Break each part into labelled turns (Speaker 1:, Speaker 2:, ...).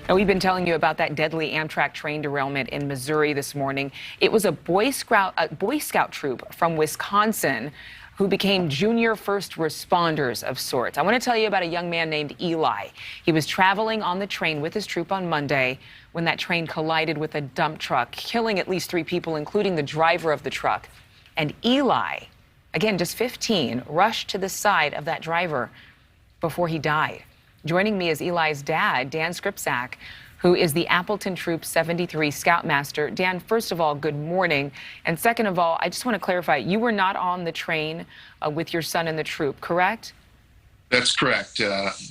Speaker 1: Now, we've been telling you about that deadly Amtrak train derailment in Missouri this morning. It was a Boy Scout troop from Wisconsin who became junior first responders of sorts. I want to tell you about a young man named Eli. He was traveling on the train with his troop on Monday when that train collided with a dump truck, killing at least 3 people, including the driver of the truck. And Eli, again, just 15, rushed to the side of that driver before he died. Joining me is Eli's dad, Dan Skrypczak, who is the Appleton Troop 73 Scoutmaster. Dan, first of all, good morning. And second of all, I just want to clarify, you were not on the train with your son and the troop, correct?
Speaker 2: That's correct.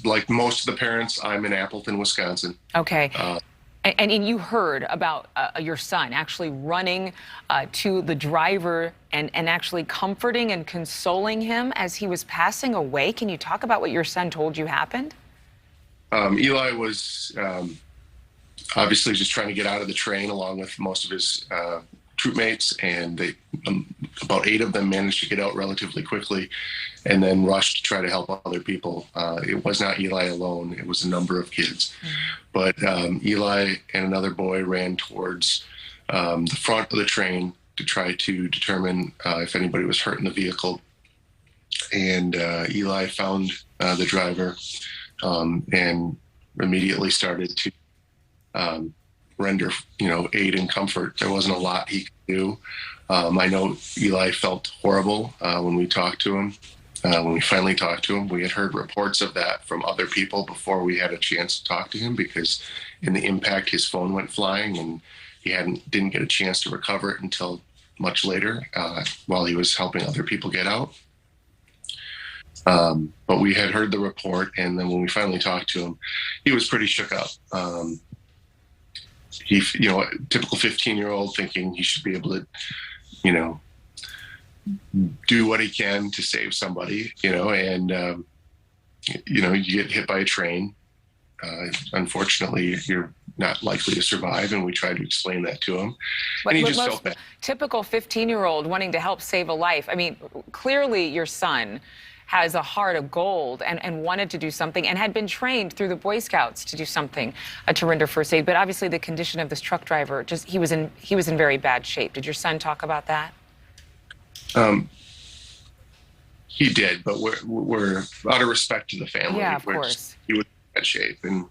Speaker 2: Like most of the parents, I'm in Appleton, Wisconsin.
Speaker 1: Okay. And you heard about your son actually running to the driver and actually comforting and consoling him as he was passing away. Can you talk about what your son told you happened?
Speaker 2: Eli was obviously just trying to get out of the train along with most of his troop mates, and they, about 8 of them managed to get out relatively quickly and then rushed to try to help other people. It was not Eli alone. It was a number of kids. But Eli and another boy ran towards the front of the train to try to determine if anybody was hurt in the vehicle. And Eli found the driver and immediately started to render, aid and comfort. There wasn't a lot he could do. I know Eli felt horrible when we talked to him. When we finally talked to him, we had heard reports of that from other people before we had a chance to talk to him, because in the impact, his phone went flying and he didn't get a chance to recover it until much later while he was helping other people get out. But we had heard the report, and then when we finally talked to him, he was pretty shook up. He, typical 15-year-old thinking he should be able to, do what he can to save somebody, and, you get hit by a train. Unfortunately, you're not likely to survive, and we tried to explain that to him. And he just felt bad.
Speaker 1: Typical 15-year-old wanting to help save a life. I mean, clearly your son has a heart of gold and wanted to do something and had been trained through the Boy Scouts to do something, to render first aid. But obviously the condition of this truck driver, he was in very bad shape. Did your son talk about that?
Speaker 2: He did, but we're out of respect to the family.
Speaker 1: Yeah, of course.
Speaker 2: He was in bad shape, and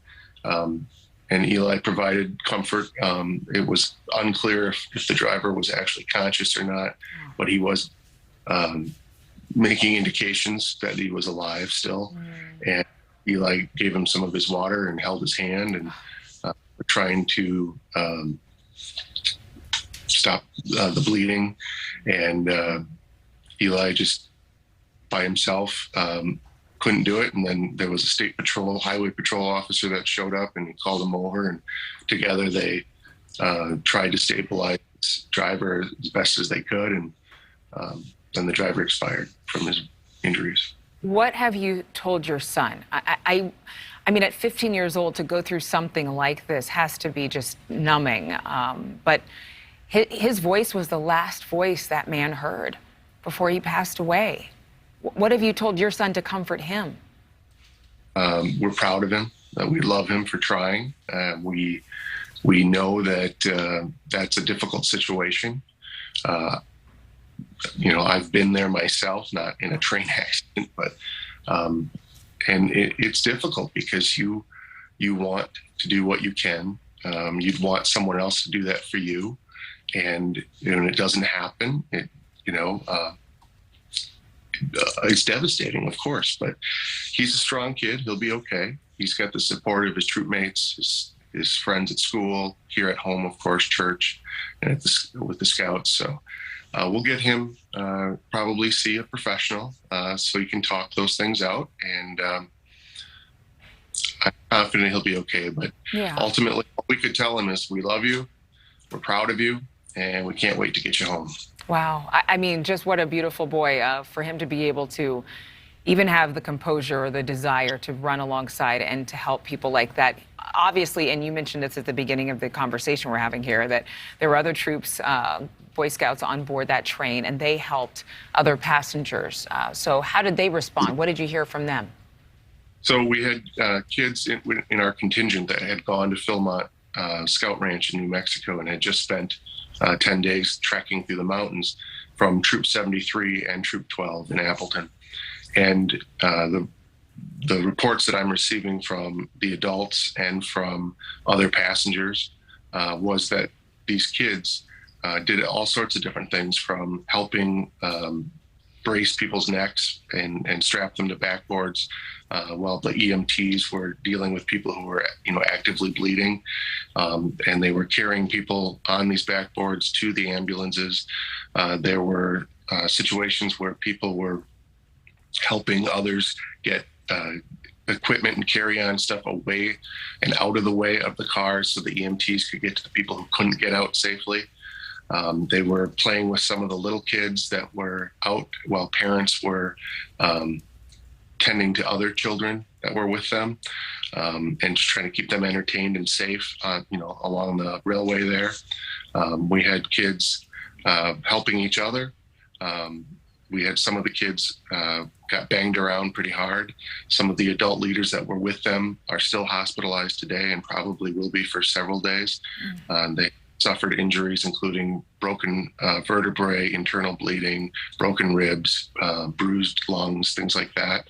Speaker 2: Eli provided comfort. It was unclear if the driver was actually conscious or not, but he was making indications that he was alive still. And Eli gave him some of his water and held his hand, and we're trying to stop the bleeding. And Eli just by himself couldn't do it. And then there was a highway patrol officer that showed up, and he called him over, and together they tried to stabilize this driver as best as they could. And then the driver expired from his injuries.
Speaker 1: What have you told your son? I mean, at 15 years old, to go through something like this has to be just numbing. But his voice was the last voice that man heard before he passed away. What have you told your son to comfort him?
Speaker 2: We're proud of him. We love him for trying. We know that that's a difficult situation. I've been there myself, not in a train accident, but and it's difficult because you want to do what you can. You'd want someone else to do that for you, and it doesn't happen. It's devastating, of course, but he's a strong kid. He'll be okay. He's got the support of his troop mates, his friends at school, here at home, of course, church, and with the Scouts. So we'll get him probably see a professional so he can talk those things out. And I'm confident he'll be okay. But ultimately, all we could tell him is we love you, we're proud of you, and we can't wait to get you home.
Speaker 1: Wow. I mean, just what a beautiful boy for him to be able to even have the composure or the desire to run alongside and to help people like that. Obviously, and you mentioned this at the beginning of the conversation we're having here, that there were other troops, Boy Scouts on board that train, and they helped other passengers. So how did they respond? What did you hear from them?
Speaker 2: So we had kids in our contingent that had gone to Philmont Scout Ranch in New Mexico and had just spent 10 days trekking through the mountains from Troop 73 and Troop 12 in Appleton. And the reports that I'm receiving from the adults and from other passengers was that these kids did all sorts of different things, from helping brace people's necks and strap them to backboards while the EMTs were dealing with people who were, actively bleeding. And they were carrying people on these backboards to the ambulances. There were situations where people were helping others get equipment and carry-on stuff away and out of the way of the cars so the EMTs could get to the people who couldn't get out safely. They were playing with some of the little kids that were out while parents were tending to other children that were with them, and just trying to keep them entertained and safe, along the railway there. We had kids helping each other. We had some of the kids got banged around pretty hard. Some of the adult leaders that were with them are still hospitalized today and probably will be for several days. They suffered injuries, including broken vertebrae, internal bleeding, broken ribs, bruised lungs, things like that,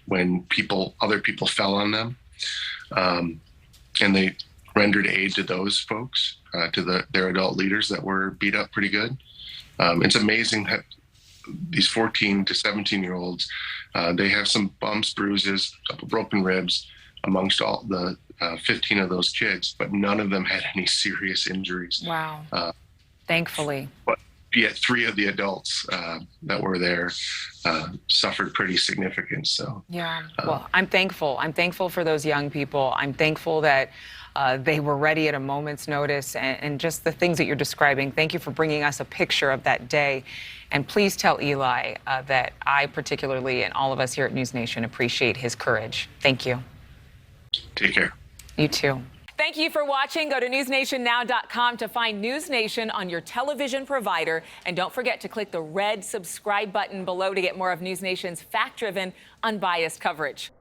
Speaker 2: when other people fell on them. And they rendered aid to those folks, to their adult leaders that were beat up pretty good. It's amazing that these 14 to 17-year-olds, they have some bumps, bruises, a couple broken ribs amongst all the 15 of those kids, but none of them had any serious injuries.
Speaker 1: Wow. Thankfully.
Speaker 2: But yet 3 of the adults that were there suffered pretty significant. So
Speaker 1: yeah, well, I'm thankful. I'm thankful for those young people. I'm thankful that they were ready at a moment's notice, and just the things that you're describing. Thank you for bringing us a picture of that day. And please tell Eli that I particularly, and all of us here at NewsNation, appreciate his courage. Thank you.
Speaker 2: Take care.
Speaker 1: You too. Thank you for watching. Go to newsnationnow.com to find NewsNation on your television provider. And don't forget to click the red subscribe button below to get more of NewsNation's fact-driven, unbiased coverage.